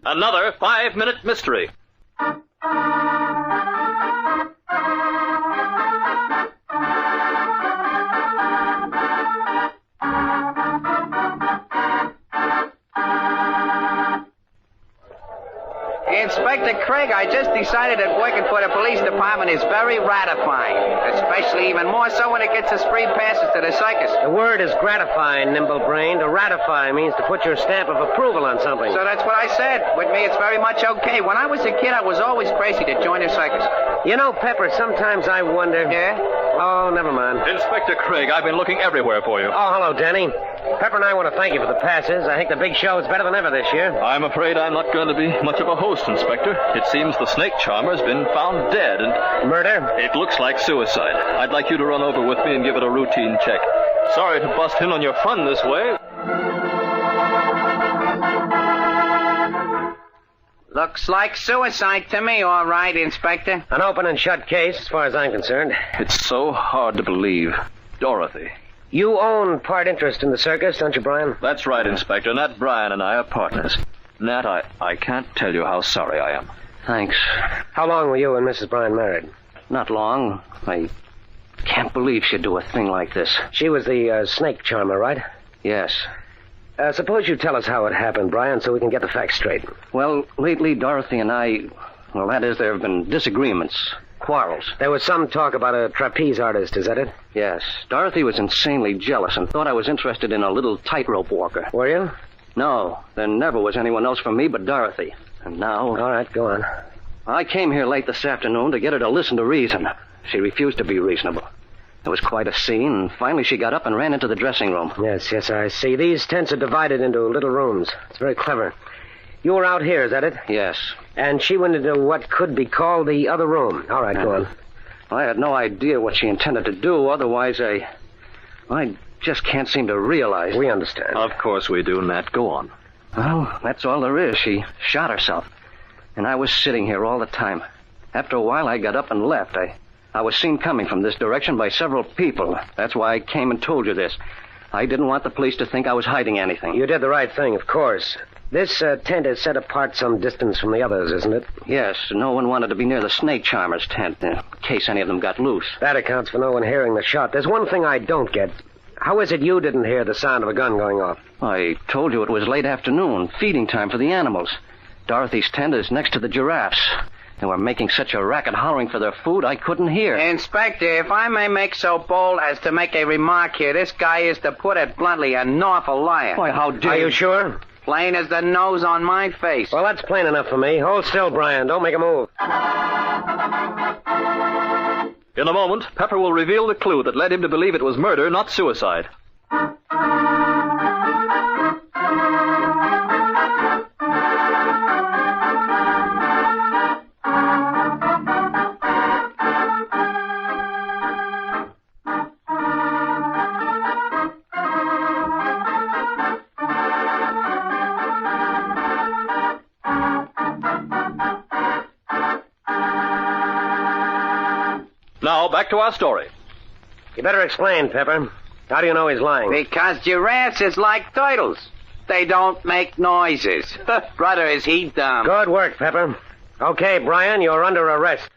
Another 5-minute mystery. Inspector Craig, I just decided that working for the police department is very ratifying. Especially even more so when it gets us free passes to the circus. The word is gratifying, nimble-brain. To ratify means to put your stamp of approval on something. So that's what I said. With me, it's very much okay. When I was a kid, I was always crazy to join a circus. You know, Pepper, sometimes I wonder... Yeah? Oh, never mind. Inspector Craig, I've been looking everywhere for you. Oh, hello, Danny. Pepper and I want to thank you for the passes. I think the big show is better than ever this year. I'm afraid I'm not going to be much of a host, Inspector. It seems the snake charmer's been found dead and... Murder? It looks like suicide. I'd like you to run over with me and give it a routine check. Sorry to bust in on your fun this way. Looks like suicide to me, all right, Inspector. An open and shut case, as far as I'm concerned. It's so hard to believe. Dorothy. You own part interest in the circus, don't you, Brian? That's right, Inspector. Nat Bryan and I are partners. Nat, I can't tell you how sorry I am. Thanks. How long were you and Mrs. Bryan married? Not long. I can't believe she'd do a thing like this. She was the snake charmer, right? Yes. Suppose you tell us how it happened, Brian, so we can get the facts straight. Well, lately, Dorothy and I... Well, that is, there have been disagreements, quarrels. There was some talk about a trapeze artist, is that it? Yes. Dorothy was insanely jealous and thought I was interested in a little tightrope walker. Were you? No, there never was anyone else for me but Dorothy. And now... All right, go on. I came here late this afternoon to get her to listen to reason. She refused to be reasonable. It was quite a scene, and finally she got up and ran into the dressing room. Yes, I see. These tents are divided into little rooms. It's very clever. You were out here, is that it? Yes. And she went into what could be called the other room. All right, go on. I had no idea what she intended to do. Otherwise, I just can't seem to realize. We understand. Of course we do, Nat. Go on. Well, that's all there is. She shot herself. And I was sitting here all the time. After a while, I got up and left. I was seen coming from this direction by several people. That's why I came and told you this. I didn't want the police to think I was hiding anything. You did the right thing, of course. This tent is set apart some distance from the others, isn't it? Yes, no one wanted to be near the snake charmer's tent in case any of them got loose. That accounts for no one hearing the shot. There's one thing I don't get. How is it you didn't hear the sound of a gun going off? I told you it was late afternoon, feeding time for the animals. Dorothy's tent is next to the giraffes. They were making such a racket hollering for their food, I couldn't hear. Inspector, if I may make so bold as to make a remark here, this guy is, to put it bluntly, an awful liar. Why, how dare Are you sure? Plain as the nose on my face. Well, that's plain enough for me. Hold still, Brian. Don't make a move. In a moment, Pepper will reveal the clue that led him to believe it was murder, not suicide. Now, back to our story. You better explain, Pepper. How do you know he's lying? Because giraffes is like turtles. They don't make noises. Brother, is he dumb? Good work, Pepper. Okay, Brian, you're under arrest.